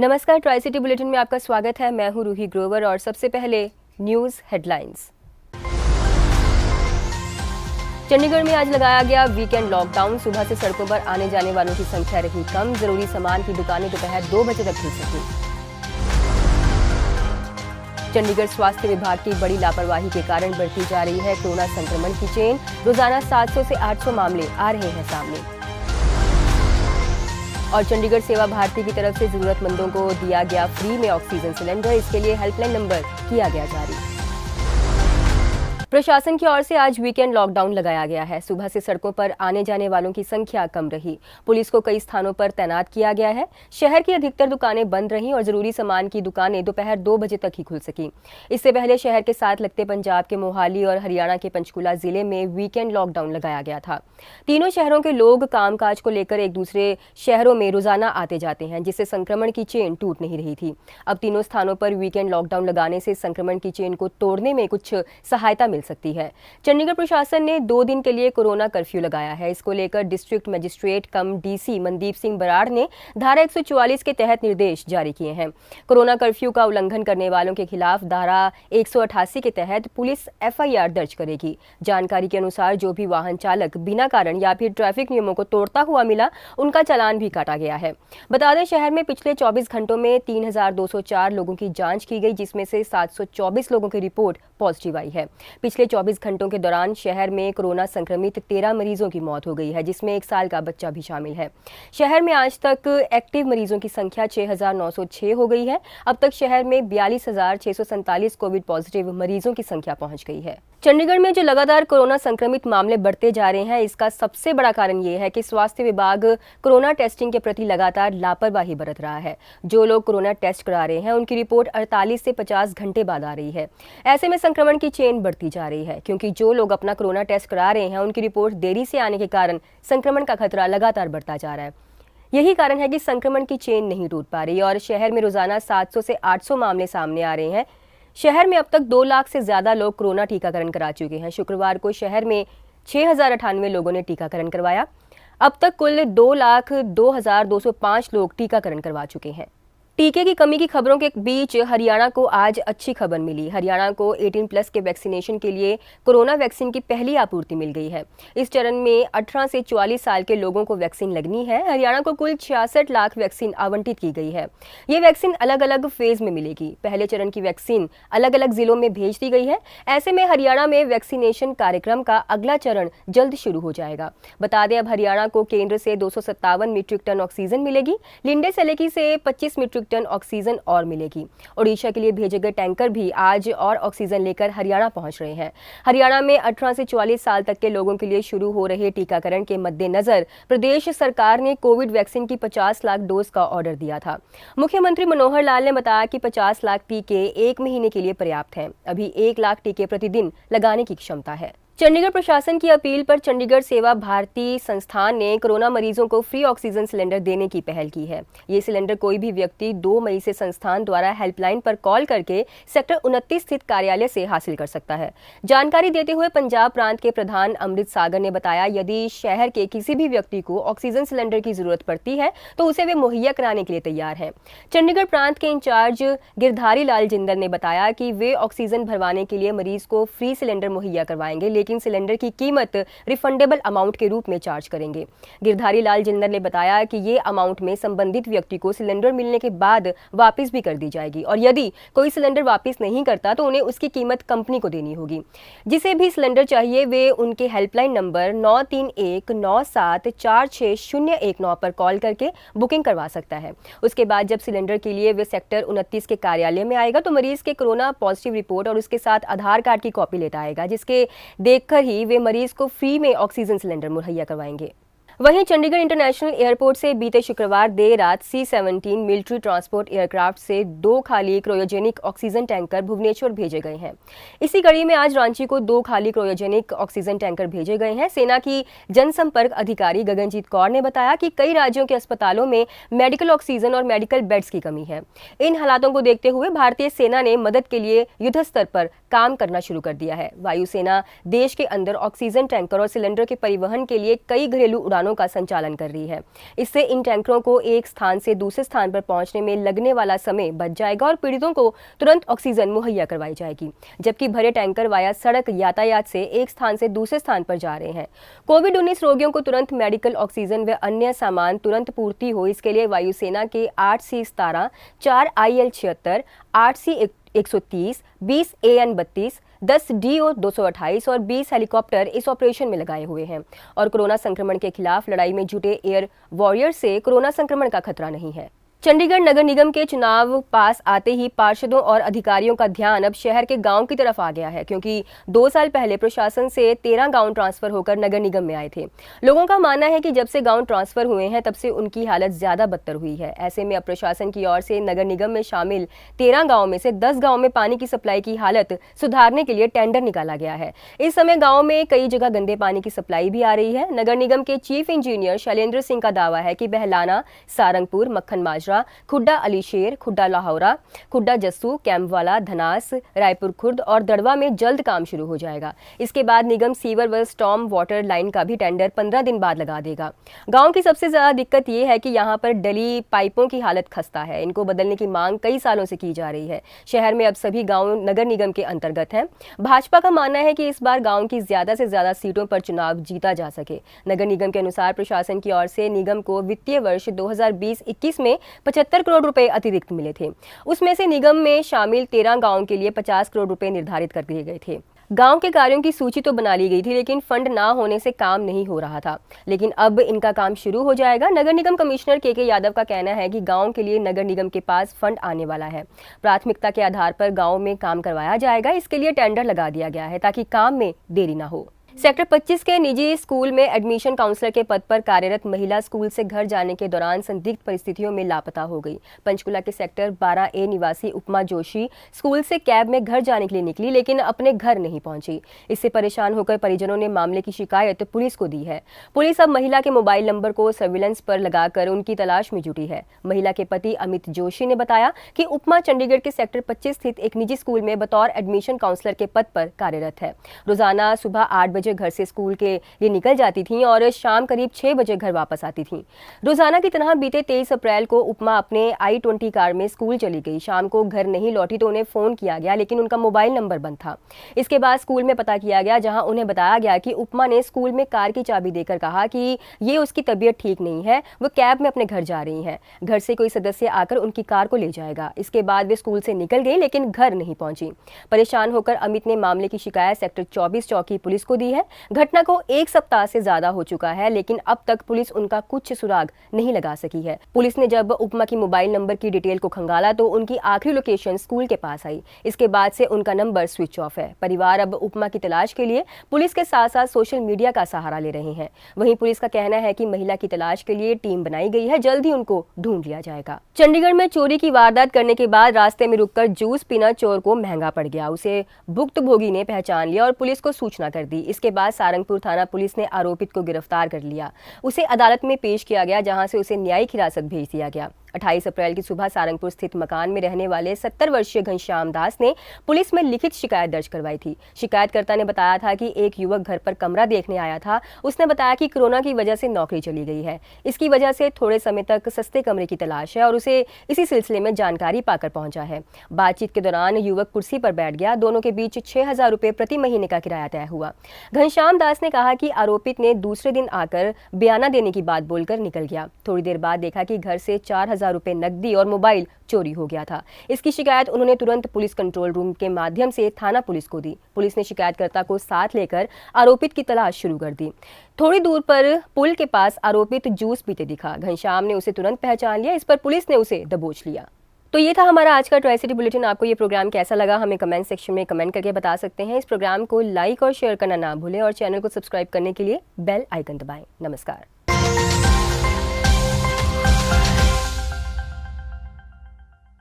नमस्कार, tri city bulletin में आपका स्वागत है। मैं हूं रूही ग्रोवर और सबसे पहले न्यूज हेडलाइंस। चंडीगढ़ में आज लगाया गया वीकेंड लॉकडाउन। सुबह से सड़कों पर आने जाने वालों की संख्या रही कम। जरूरी सामान की दुकानें दोपहर 2 बजे तक खुल सकी। चंडीगढ़ स्वास्थ्य विभाग की बड़ी लापरवाही के कारण बढ़ती जा रही है कोरोना संक्रमण की चेन। रोजाना 700 से 800 मामले आ रहे हैं सामने। और चंडीगढ़ सेवा भारती की तरफ से जरूरतमंदों को दिया गया फ्री में ऑक्सीजन सिलेंडर। इसके लिए हेल्पलाइन नंबर किया गया जारी। प्रशासन की ओर से आज वीकेंड लॉकडाउन लगाया गया है। सुबह से सड़कों पर आने जाने वालों की संख्या कम रही। पुलिस को कई स्थानों पर तैनात किया गया है। शहर की अधिकतर दुकानें बंद रहीं और जरूरी सामान की दुकानें दोपहर 2 बजे तक ही खुल सकी। इससे पहले शहर के साथ लगते पंजाब के मोहाली और हरियाणा के पंचकुला जिले में वीकेंड लॉकडाउन लगाया गया था। तीनों शहरों के लोग कामकाज को लेकर एक दूसरे शहरों में रोजाना आते जाते हैं, जिससे संक्रमण की चेन टूट नहीं रही थी। अब तीनों स्थानों पर वीकेंड लॉकडाउन लगाने से संक्रमण की चेन को तोड़ने में कुछ सहायता मिल सकती है। चंडीगढ़ प्रशासन ने 2 दिन के लिए कोरोना कर्फ्यू लगाया है। इसको लेकर डिस्ट्रिक्ट मजिस्ट्रेट कम डीसी मनदीप सिंह बराड़ ने धारा 144 के तहत निर्देश जारी किए हैं। कोरोना कर्फ्यू का उल्लंघन करने वालों के खिलाफ धारा 188 के तहत पुलिस एफआईआर दर्ज करेगी। जानकारी के अनुसार जो भी वाहन चालक बिना कारण या फिर ट्रैफिक नियमों को तोड़ता हुआ मिला, उनका चालान भी काटा गया है। बता दें, शहर में पिछले 24 घंटों में 3204 लोगों की जांच की गई, जिसमें से 724 लोगों की रिपोर्ट पॉजिटिव आई है। पिछले 24 घंटों के दौरान शहर में कोरोना संक्रमित 13 मरीजों की मौत हो गई है, जिसमें 1 साल का बच्चा भी शामिल है। शहर में आज तक एक्टिव मरीजों की संख्या 6906 हो गई है। अब तक शहर में 42,647 कोविड पॉजिटिव मरीजों की संख्या पहुंच गई है। चंडीगढ़ में जो लगातार कोरोना संक्रमित मामले बढ़ते जा रहे हैं, इसका सबसे बड़ा कारण ये है कि स्वास्थ्य विभाग कोरोना टेस्टिंग के प्रति लगातार लापरवाही बरत रहा है। जो लोग कोरोना टेस्ट करा रहे हैं, उनकी रिपोर्ट 48 से 50 घंटे बाद आ रही है। ऐसे में संक्रमण की चेन बढ़ती जा रही है, क्योंकि जो लोग अपना कोरोना टेस्ट करा रहे हैं, उनकी रिपोर्ट देरी से आने के कारण संक्रमण का खतरा लगातार बढ़ता जा रहा है। यही कारण है कि संक्रमण की चेन नहीं टूट पा रही और शहर में रोजाना 700 से 800 मामले सामने आ रहे हैं। शहर में अब तक 2 लाख से ज्यादा लोग कोरोना टीकाकरण करा चुके हैं। शुक्रवार को शहर में 6098 लोगों ने टीकाकरण करवाया। अब तक कुल 2,02,205 लोग टीकाकरण करवा चुके हैं। टीके की कमी की खबरों के बीच हरियाणा को आज अच्छी खबर मिली। हरियाणा को 18+ के वैक्सीनेशन के लिए कोरोना वैक्सीन की पहली आपूर्ति मिल गई है। इस चरण में 18 से 44 साल के लोगों को वैक्सीन लगनी है। हरियाणा को कुल 66 लाख वैक्सीन आवंटित की गई है। ये वैक्सीन अलग अलग फेज में मिलेगी। पहले चरण की वैक्सीन अलग अलग जिलों में भेज दी गई है। ऐसे में हरियाणा में वैक्सीनेशन कार्यक्रम का अगला चरण जल्द शुरू हो जाएगा। बता दें, अब हरियाणा को केंद्र से 257 मीट्रिक टन ऑक्सीजन मिलेगी। लिंडे सलेकी से 25 मीट्रिक टन ऑक्सीजन और मिलेगी। ओडिशा के लिए भेजे गए टैंकर भी आज और ऑक्सीजन लेकर हरियाणा पहुंच रहे हैं। हरियाणा में 18 से 44 साल तक के लोगों के लिए शुरू हो रहे टीकाकरण के मद्देनजर प्रदेश सरकार ने कोविड वैक्सीन की 50 लाख डोज का ऑर्डर दिया था। मुख्यमंत्री मनोहर लाल ने बताया कि 50 लाख टीके 1 महीने के लिए पर्याप्त हैं। अभी 1 लाख टीके प्रतिदिन लगाने की क्षमता है। चंडीगढ़ प्रशासन की अपील पर चंडीगढ़ सेवा भारती संस्थान ने कोरोना मरीजों को फ्री ऑक्सीजन सिलेंडर देने की पहल की है। ये सिलेंडर कोई भी व्यक्ति 2 मई से संस्थान द्वारा हेल्पलाइन पर कॉल करके सेक्टर 29 स्थित कार्यालय से हासिल कर सकता है। जानकारी देते हुए पंजाब प्रांत के प्रधान अमृत सागर ने बताया, यदि शहर के किसी भी व्यक्ति को ऑक्सीजन सिलेंडर की जरूरत पड़ती है तो उसे वे मुहैया कराने के लिए तैयार हैं। चंडीगढ़ प्रांत के इंचार्ज गिरधारी लाल जिंदल ने बताया कि वे ऑक्सीजन भरवाने के लिए मरीज को फ्री सिलेंडर मुहैया करवाएंगे, लेकिन सिलेंडर की कीमत रिफंडेबल अमाउंट के रूप में चार्ज करेंगे। गिरधारी लाल जिंदल ने बताया कि ये अमाउंट में संबंधित व्यक्ति को सिलेंडर मिलने के बाद वापस भी कर दी जाएगी और यदि कोई सिलेंडर वापस नहीं करता तो उन्हें उसकी कीमत कंपनी को देनी होगी। जिसे भी सिलेंडर चाहिए वे उनके हेल्पलाइन नंबर 9319746019 पर कॉल करके बुकिंग करवा सकता है। उसके बाद जब सिलेंडर के लिए वे सेक्टर 29 के कार्यालय में आएगा तो मरीज के कोरोना पॉजिटिव रिपोर्ट और उसके साथ आधार कार्ड की कॉपी लेता आएगा, जिसके देखकर ही वे मरीज को फ्री में ऑक्सीजन सिलेंडर मुहैया करवाएंगे। वहीं चंडीगढ़ इंटरनेशनल एयरपोर्ट से बीते शुक्रवार देर रात C-17 मिलिट्री ट्रांसपोर्ट एयरक्राफ्ट से 2 खाली क्रायोजेनिक ऑक्सीजन टैंकर भुवनेश्वर भेजे गए हैं। इसी कड़ी में आज रांची को 2 खाली क्रायोजेनिक ऑक्सीजन टैंकर भेजे गए हैं। सेना की जनसंपर्क अधिकारी गगनजीत कौर ने बताया कि कई राज्यों के अस्पतालों में मेडिकल ऑक्सीजन और मेडिकल बेड्स की कमी है। इन हालातों को देखते हुए भारतीय सेना ने मदद के लिए युद्ध स्तर पर काम करना शुरू कर दिया है। वायुसेना देश के अंदर ऑक्सीजन टैंकर और सिलेंडर के परिवहन के लिए कई घरेलू उड़ानों उड़ानों का संचालन कर रही है। इससे इन टैंकरों को एक स्थान से दूसरे स्थान पर पहुंचने में लगने वाला समय बच जाएगा और पीड़ितों को तुरंत ऑक्सीजन मुहैया करवाई जाएगी, जबकि भरे टैंकर वाया सड़क यातायात से एक स्थान से दूसरे स्थान पर जा रहे हैं। कोविड-19 रोगियों को तुरंत मेडिकल ऑक्सीजन व अन्य सामान तुरंत पूर्ति हो, इसके लिए वायुसेना के 8C-17, 4 IL-76, 8C-130, 20 AN-32, 10 DO-228 और 20 हेलीकॉप्टर इस ऑपरेशन में लगाए हुए हैं और कोरोना संक्रमण के खिलाफ लड़ाई में जुटे एयर वॉरियर से कोरोना संक्रमण का खतरा नहीं है। चंडीगढ़ नगर निगम के चुनाव पास आते ही पार्षदों और अधिकारियों का ध्यान अब शहर के गांव की तरफ आ गया है, क्योंकि 2 साल पहले प्रशासन से 13 गांव ट्रांसफर होकर नगर निगम में आए थे। लोगों का मानना है कि जब से गांव ट्रांसफर हुए हैं तब से उनकी हालत ज्यादा बदतर हुई है। ऐसे में अब प्रशासन की ओर से नगर निगम में शामिल 13 गाँव में से 10 गाँव में पानी की सप्लाई की हालत सुधारने के लिए टेंडर निकाला गया है। इस समय गाँव में कई जगह गंदे पानी की सप्लाई भी आ रही है। नगर निगम के चीफ इंजीनियर शैलेंद्र सिंह का दावा है कि बहलाना, सारंगपुर, मक्खन माजरा, खुड्डा अलीशेर, खुड्डा लाहौरा, खुड्डा जस्सू, कैंपवाला, धनास, रायपुर खुर्द और दड़वा में जल्द काम शुरू हो जाएगा। इसके बाद निगम सीवर व स्टॉर्म वाटर लाइन का भी टेंडर 15 दिन बाद लगा देगा। गांव की सबसे ज्यादा दिक्कत ये है कि यहाँ पर डली पाइपों की हालत खस्ता है। इनको बदलने की मांग कई सालों से की जा रही है। शहर में अब सभी गाँव नगर निगम के अंतर्गत हैं। भाजपा का मानना है कि इस बार गाँव की ज्यादा से ज्यादा सीटों पर चुनाव जीता जा सके। नगर निगम के अनुसार प्रशासन की ओर से निगम को वित्तीय वर्ष 2020-21 में 75 करोड़ रुपए अतिरिक्त मिले थे। उसमें से निगम में शामिल 13 गांवों के लिए 50 करोड़ रुपए निर्धारित कर दिए गए थे। गांव के कार्यों की सूची तो बना ली गई थी, लेकिन फंड ना होने से काम नहीं हो रहा था। लेकिन अब इनका काम शुरू हो जाएगा। नगर निगम कमिश्नर के यादव का कहना है कि गांव के लिए नगर निगम के पास फंड आने वाला है। प्राथमिकता के आधार पर गांव में काम करवाया जाएगा। इसके लिए टेंडर लगा दिया गया है ताकि काम में देरी ना हो। सेक्टर 25 के निजी स्कूल में एडमिशन काउंसलर के पद पर कार्यरत महिला स्कूल से घर जाने के दौरान संदिग्ध परिस्थितियों में लापता हो गई। पंचकुला के सेक्टर 12A निवासी उपमा जोशी स्कूल से कैब में घर जाने के लिए निकली, लेकिन अपने घर नहीं पहुंची। इससे परेशान होकर परिजनों ने मामले की शिकायत पुलिस को दी है। पुलिस अब महिला के मोबाइल नंबर को सर्विलांस पर लगाकर उनकी तलाश में जुटी है। महिला के पति अमित जोशी ने बताया कि उपमा चंडीगढ़ के सेक्टर 25 स्थित एक निजी स्कूल में बतौर एडमिशन काउंसलर के पद पर कार्यरत है। रोजाना सुबह 8 बजे घर से स्कूल के लिए निकल जाती थीं और शाम करीब 6 बजे घर वापस आती थीं। रोजाना की तरह बीते 23 अप्रैल को उपमा अपने I-20 कार में स्कूल चली गई। शाम को घर नहीं लौटी तो उन्हें फोन किया गया, लेकिन उनका मोबाइल नंबर बंद था। इसके बाद स्कूल में पता किया गया, जहां उन्हें बताया गया कि उपमा ने स्कूल में कार की चाबी देकर कहा कि ये उसकी तबीयत ठीक नहीं है, वो कैब में अपने घर जा रही हैं। घर से कोई सदस्य आकर उनकी कार को ले जाएगा। इसके बाद वे स्कूल से निकल गई, लेकिन घर नहीं पहुंची। परेशान होकर अमित ने मामले की शिकायत सेक्टर 24 चौकी पुलिस को दी है। घटना को 1 सप्ताह से ज्यादा हो चुका है, लेकिन अब तक पुलिस उनका कुछ सुराग नहीं लगा सकी है। पुलिस ने जब उपमा की मोबाइल नंबर की डिटेल को खंगाला तो उनकी आखिरी लोकेशन स्कूल के पास आई। इसके बाद से उनका नंबर स्विच ऑफ है। परिवार अब उपमा की तलाश के लिए पुलिस के साथ साथ सोशल मीडिया का सहारा ले रहे हैं। वहीं पुलिस का कहना है कि महिला की तलाश के लिए टीम बनाई गई है, जल्द ही उनको ढूंढ लिया जाएगा। चंडीगढ़ में चोरी की वारदात करने के बाद रास्ते में रुककर जूस पीना चोर को महंगा पड़ गया। उसे भुक्तभोगी ने पहचान लिया और पुलिस को सूचना कर दी। इसके बाद सारंगपुर थाना पुलिस ने आरोपित को गिरफ्तार कर लिया। उसे अदालत में पेश किया गया, जहां से उसे न्यायिक हिरासत भेज दिया गया। 28 अप्रैल की सुबह सारंगपुर स्थित मकान में रहने वाले 70 वर्षीय घनश्याम दास ने पुलिस में लिखित शिकायत दर्ज करवाई थी। शिकायतकर्ता ने बताया था कि एक युवक घर पर कमरा देखने आया था। उसने बताया कि कोरोना की वजह से नौकरी चली गई है। इसकी वजह से थोड़े समय तक सस्ते कमरे की तलाश है और उसे इसी सिलसिले में जानकारी पाकर पहुंचा है। बातचीत के दौरान युवक कुर्सी पर बैठ गया। दोनों के बीच 6,000 रुपये प्रति महीने का किराया तय हुआ। घनश्याम दास ने कहा कि आरोपित ने दूसरे दिन आकर बयाना देने की बात बोलकर निकल गया। थोड़ी देर बाद देखा कि घर से 4,000 रुपये नकदी और मोबाइल चोरी हो गया था। इसकी शिकायत उन्होंने तुरंत पुलिस कंट्रोल रूम के माध्यम से थाना पुलिस को दी। पुलिस ने शिकायतकर्ता को साथ लेकर आरोपित की तलाश शुरू कर दी। थोड़ी दूर पर पुल के पास आरोपित जूस पीते दिखा। घनश्याम ने उसे तुरंत पहचान लिया। इस पर पुलिस ने उसे दबोच लिया। तो ये था हमारा आज का ट्राई सिटी बुलेटिन। आपको ये प्रोग्राम कैसा लगा हमें कमेंट सेक्शन में कमेंट करके बता सकते हैं। इस प्रोग्राम को लाइक और शेयर करना ना भूलें और चैनल को सब्सक्राइब करने के लिए बेल आइकन दबाएं। नमस्कार।